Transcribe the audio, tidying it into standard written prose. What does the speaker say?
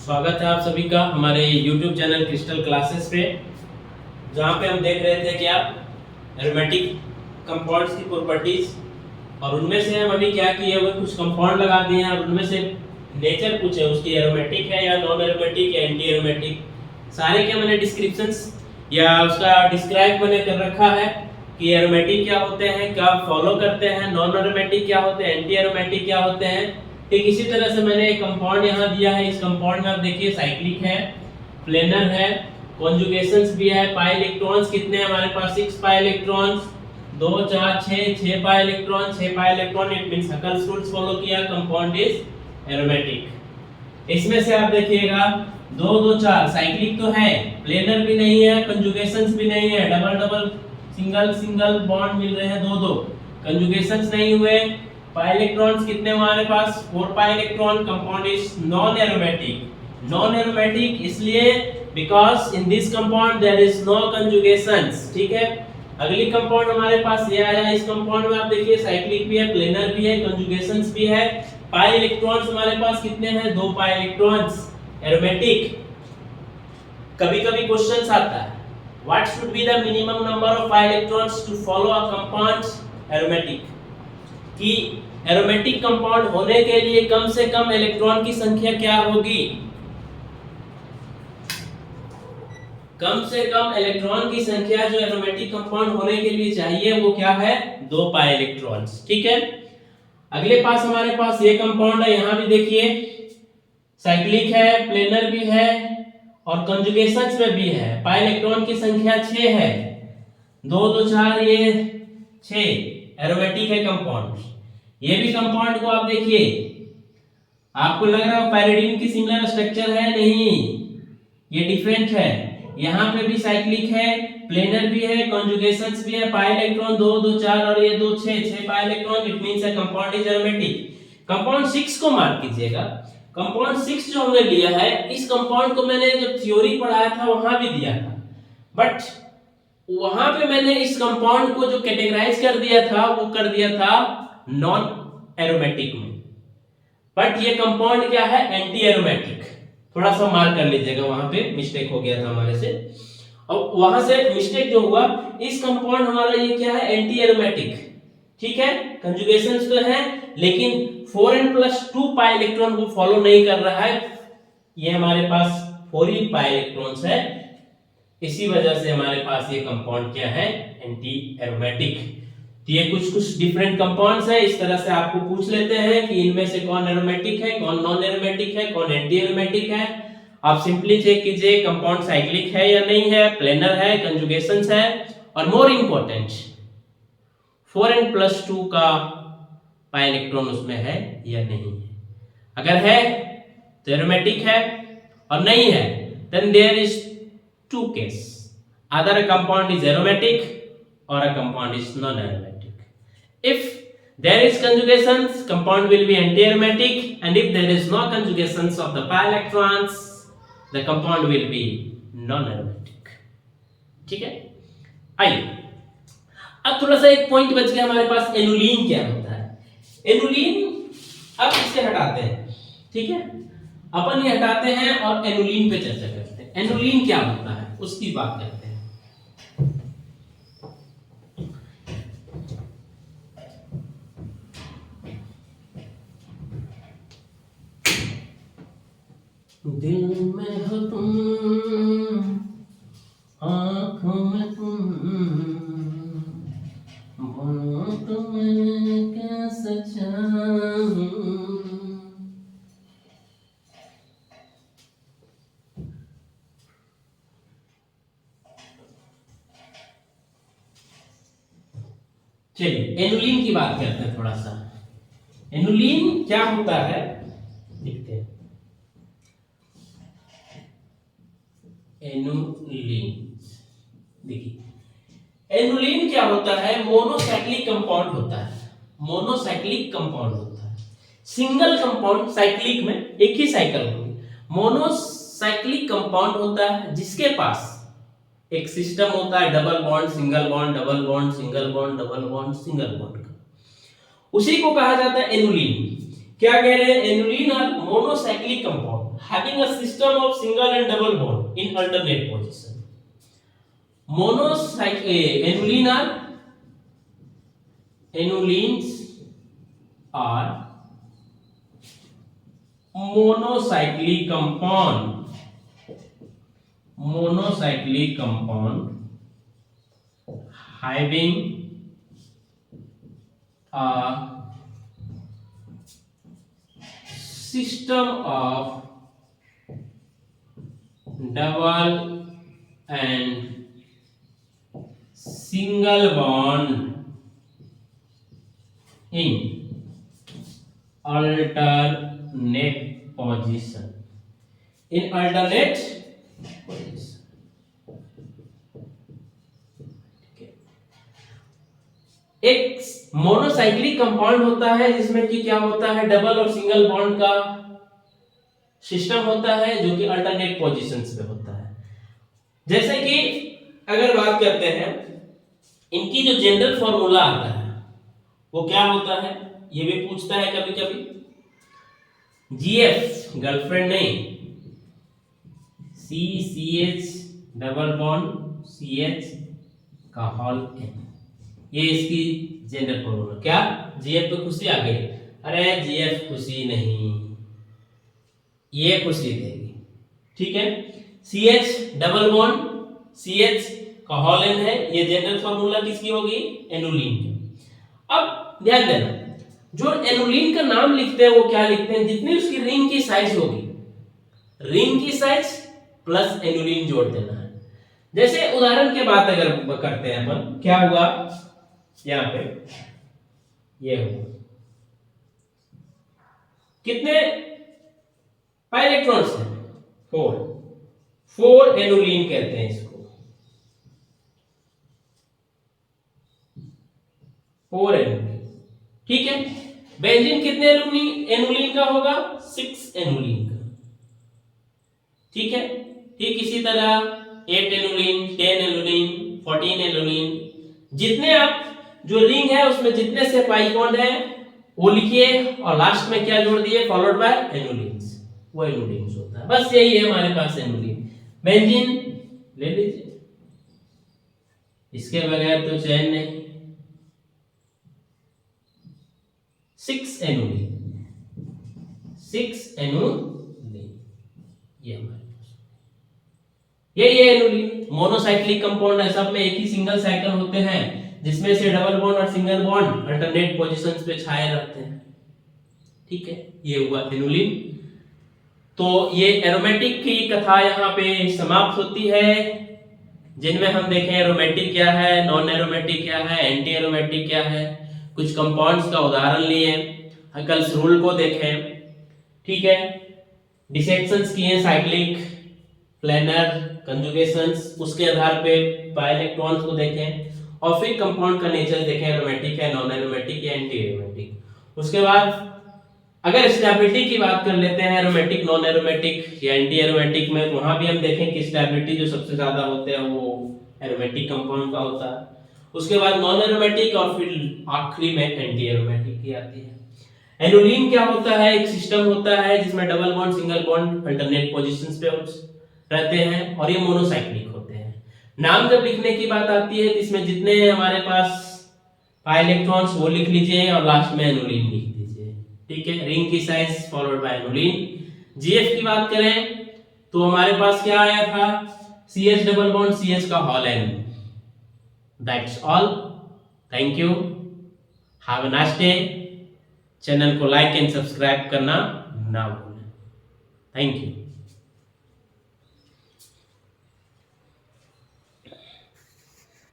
स्वागत है आप सभी का हमारे YouTube चैनल क्रिस्टल क्लासेस पे, जहाँ पे हम देख रहे थे कि आप एरोमेटिक कंपाउंड्स की प्रॉपर्टीज और उनमें से हम अभी क्या किए हुए कुछ कंपाउंड लगा दिए हैं और उनमें से नेचर पूछे उसकी एरोमेटिक है या नॉन एरोमेटिक या एंटी एरोमेटिक, सारे के मैंने डिस्क्रिप्शंस या उसका डिस्क्राइब मैंने कर रखा है कि एरोमेटिक क्या होते हैं, क्या फॉलो करते हैं, नॉन एरोमेटिक क्या होते हैं, एंटी एरोमेटिक क्या होते हैं। ठीक इसी तरह से मैंने एक कंपाउंड यहाँ दिया है। इस कंपाउंड में आप देखिए साइक्लिक है, प्लेनर है, कॉन्जुगेशंस भी है। पाई इलेक्ट्रॉन्स कितने हैं हमारे पास? 6 pi electrons, 2 4 6 pi electron, 6 pi electron. It means Huckel's rules follow किया, कंपाउंड इज एरोमेटिक। इसमें से आप देखिएगा 2 2 4 साइक्लिक तो है, प्लेनर भी नहीं है, कंजुगेशंस भी नहीं है, double double single single bond मिल रहे हैं 2 2, कंजुगेशंस नहीं हुए। पाई इलेक्ट्रॉन्स कितने हमारे पास? 4 pi electron. Compound is non aromatic. Non aromatic इसलिए because in this compound there is no conjugations. ठीक है, अगली कंपाउंड हमारे पास ये आया। इस कंपाउंड में आप देखिए साइक्लिक भी है, प्लेनर भी है, कंजुगेशंस भी है। पाई इलेक्ट्रॉन्स हमारे पास कितने हैं? 2 पाई इलेक्ट्रॉन्स, एरोमेटिक। कभी-कभी क्वेश्चंस आता है what should be the minimum number of pi electrons to follow a compound aromatic, कि एरोमेटिक कंपाउंड होने के लिए कम से कम इलेक्ट्रॉन की संख्या क्या होगी? कम से कम इलेक्ट्रॉन की संख्या जो एरोमेटिक कंपाउंड होने के लिए चाहिए वो क्या है? 2 पाई इलेक्ट्रॉन्स। ठीक है, अगले पास हमारे पास ये कंपाउंड है। यहां भी देखिए साइक्लिक है, प्लेनर भी है और कंजुगेशंस में भी है। पाई इलेक्ट्रॉन की संख्या 6 है, 2 2 4 ये 6 एरोमेटिक है कंपाउंड। ये भी कंपाउंड को आप देखिए, आपको लग रहा है पैरिडीन की सिमिलर स्ट्रक्चर है, नहीं, ये डिफरेंट है। यहाँ पे भी साइक्लिक है, प्लेनर भी है, कंजुगेशंस भी है। पाई इलेक्ट्रॉन 2 2 4 और ये 2 6 pi electron. It means a compound is aromatic. Compound 6 को मार्क कीजिएगा। कंपाउंड 6 जो हमने लिया है, इस कंपाउंड को मैंने जब थ्योरी पढ़ाया था वहां भी दिया था, बट वहां पे मैंने इस कंपाउंड को जो कैटेगराइज कर दिया था वो कर दिया था नॉन एरोमेटिक में, बट ये कंपाउंड क्या है? Anti aromatic. थोड़ा सा मार्क कर लीजिएगा, वहां पे मिस्टेक हो गया था हमारे से। और वहां से मिस्टेक जो हुआ, इस कंपाउंड हमारा ये क्या है? Anti aromatic. ठीक है, कंजुगेशंस तो है लेकिन 4n+2 पाई इलेक्ट्रॉन को फॉलो नहीं कर रहा है। ये हमारे पास 4 ही पाई इलेक्ट्रॉन्स है, इसी वजह से हमारे पास ये कंपाउंड क्या है? Anti aromatic. तो ये कुछ डिफरेंट कंपाउंड्स है। इस तरह से आपको पूछ लेते हैं कि इनमें से कौन एरोमेटिक है, कौन नॉन एरोमेटिक है, कौन एंटी एरोमेटिक है। आप सिंपली चेक कीजिए कंपाउंड साइक्लिक है या नहीं है, प्लेनर है, कंजुगेशंस है, और मोर इंपॉर्टेंट 4n+2 का पाई इलेक्ट्रॉन उसमें है या नहीं है। अगर है तो एरोमेटिक है, और नहीं है then there is two case, either a compound is aromatic or a compound is non-aromatic. If there is conjugations, compound will be anti-aromatic, and if there is no conjugations of the pi electrons, the compound will be non-aromatic. ठीक है, आइए अब थोड़ा सा एक point बच गया हमारे पास, एनुलीन क्या होता है। एनुलीन अब इससे हटाते हैं, ठीक है, अपन ये हटाते हैं और एनुलीन पे चर्चा करते हैं। एनुलीन क्या होता है उसकी बात करते हैं। दिल में हो तुम, आंखों में तुम, बोलो तो मैं कैसे चाहूं। चलिए एनुलीन की बात करते हैं थोड़ा सा। एनुलीन क्या होता है देखते हैं। एनुलीन देखिए, एनुलीन क्या होता है? मोनोसाइक्लिक कंपाउंड होता है। मोनोसाइक्लिक कंपाउंड होता है। सिंगल कंपाउंड साइक्लिक में एक ही साइकिल होगी। मोनोसाइक्लिक कंपाउंड होता है जिसके पास एक सिस्टम होता है double bond single bond, double bond single bond, double bond single bond का, उसी को कहा जाता है एनुलीन। क्या कह रहे हैं? Annulenes are monocyclic compound having a system of single and double bond in alternate position. Anulins are monocyclic compound having a system of double and single bond in alternate position। एक मोनोसाइक्लिक कंपाउंड होता है जिसमें कि क्या होता है, double और single bond का सिस्टम होता है जो कि अल्टरनेट पोजीशंस पे होता है। जैसे कि अगर बात करते हैं, इनकी जो जनरल फॉर्मूला आता है वो क्या होता है, ये भी पूछता है कभी कभी। GF गर्लफ्रेंड नहीं, CCH डबल बॉन्ड CH का होल N, ये इसकी जनरल फॉर्मूला। क्या GF पे खुशी आ गई? अरे GF खुशी नहीं, ये खुशी देगी, ठीक है। CH डबल बॉन्ड CH का होल N है, ये जनरल फॉर्मूला किसकी होगी? एनुलिन की। अब ध्यान देना, जो एनुलिन का नाम लिखते हैं वो क्या लिखते हैं? जितनी उसकी रिंग की साइज होगी, रिंग की साइज प्लस एनुलिन जोड़ देना है। जैसे उदाहरण के बात अगर करते हैं अपन, क्या हुआ यहां पे, ये हुआ कितने पाई इलेक्ट्रॉन्स हैं? 4 एनुलिन कहते हैं इसको, 4 एनुलिन, ठीक है। बेंजीन कितने एनुलिन का होगा? 6 एनुलिन का, ठीक है। ठीक इसी तरह 8 एनुलिन, 10 एनुलिन, 14 एनुलिन, जितने आप जो रिंग है उसमें जितने से पाई बॉन्ड है वो लिखिए और लास्ट में क्या जोड़ दिए? फॉलोड बाय एनुलिन्स, वो एनुलिन्स होता है। बस यही है हमारे पास एनुलिन। बेंजीन ले लीजिए, इसके बगैर तो चैन नहीं। 6 एनुलिन, 6 एनुलिन, ये हमारे पास यही है एनुलिन। मोनोसाइक्लिक कंपाउंड है, सब में एक ही सिंगल साइकिल होते हैं जिसमें से डबल बॉन्ड और सिंगल बॉन्ड अल्टरनेट पोजीशंस पे छाए रहते हैं, ठीक है। ये हुआ एनुलिन। तो ये एरोमेटिक की कथा यहाँ पे समाप्त होती है, जिनमें हम देखें एरोमेटिक क्या है, नॉन एरोमेटिक क्या है, एंटी एरोमेटिक क्या है, कुछ कंपाउंड्स का उदाहरण लिए, हकल्स रूल को देखें, ठीक है। डिसेक्शंस किए साइक्लिक, प्लेनर, कंजुगेशंस, उसके आधार पे पाई इलेक्ट्रॉन्स को देखें और फिर कंपाउंड का नेचर देखें, एरोमेटिक है, नॉन एरोमेटिक या एंटी एरोमेटिक। उसके बाद अगर स्टेबिलिटी की बात कर लेते हैं, एरोमेटिक, नॉन एरोमेटिक या एंटी एरोमेटिक में, तो वहां भी हम देखें कि स्टेबिलिटी जो सबसे ज्यादा होते हैं वो एरोमेटिक कंपाउंड का होता है। उसके बाद नॉन एरोमेटिक और फिर आखिरी में एंटी एरोमेटिक की आती है। एनुलिन क्या होता है? एक सिस्टम होता है जिसमें double bond, single bond alternate positions पे रहते हैं और ये मोनोसाइक्लिक होते हैं। नाम जब लिखने की बात आती है तो इसमें जितने हमारे पास पाई इलेक्ट्रॉन्स वो लिख लीजिए और लास्ट में एनुलिन लिख दीजिए, ठीक है। रिंग की size followed by annulene. GF की बात करें तो हमारे पास क्या आया था? CH डबल बॉन्ड CH का whole N। That's all, thank you, have a nice day. Channel को लाइक एंड सब्सक्राइब करना ना भूलें, थैंक यू।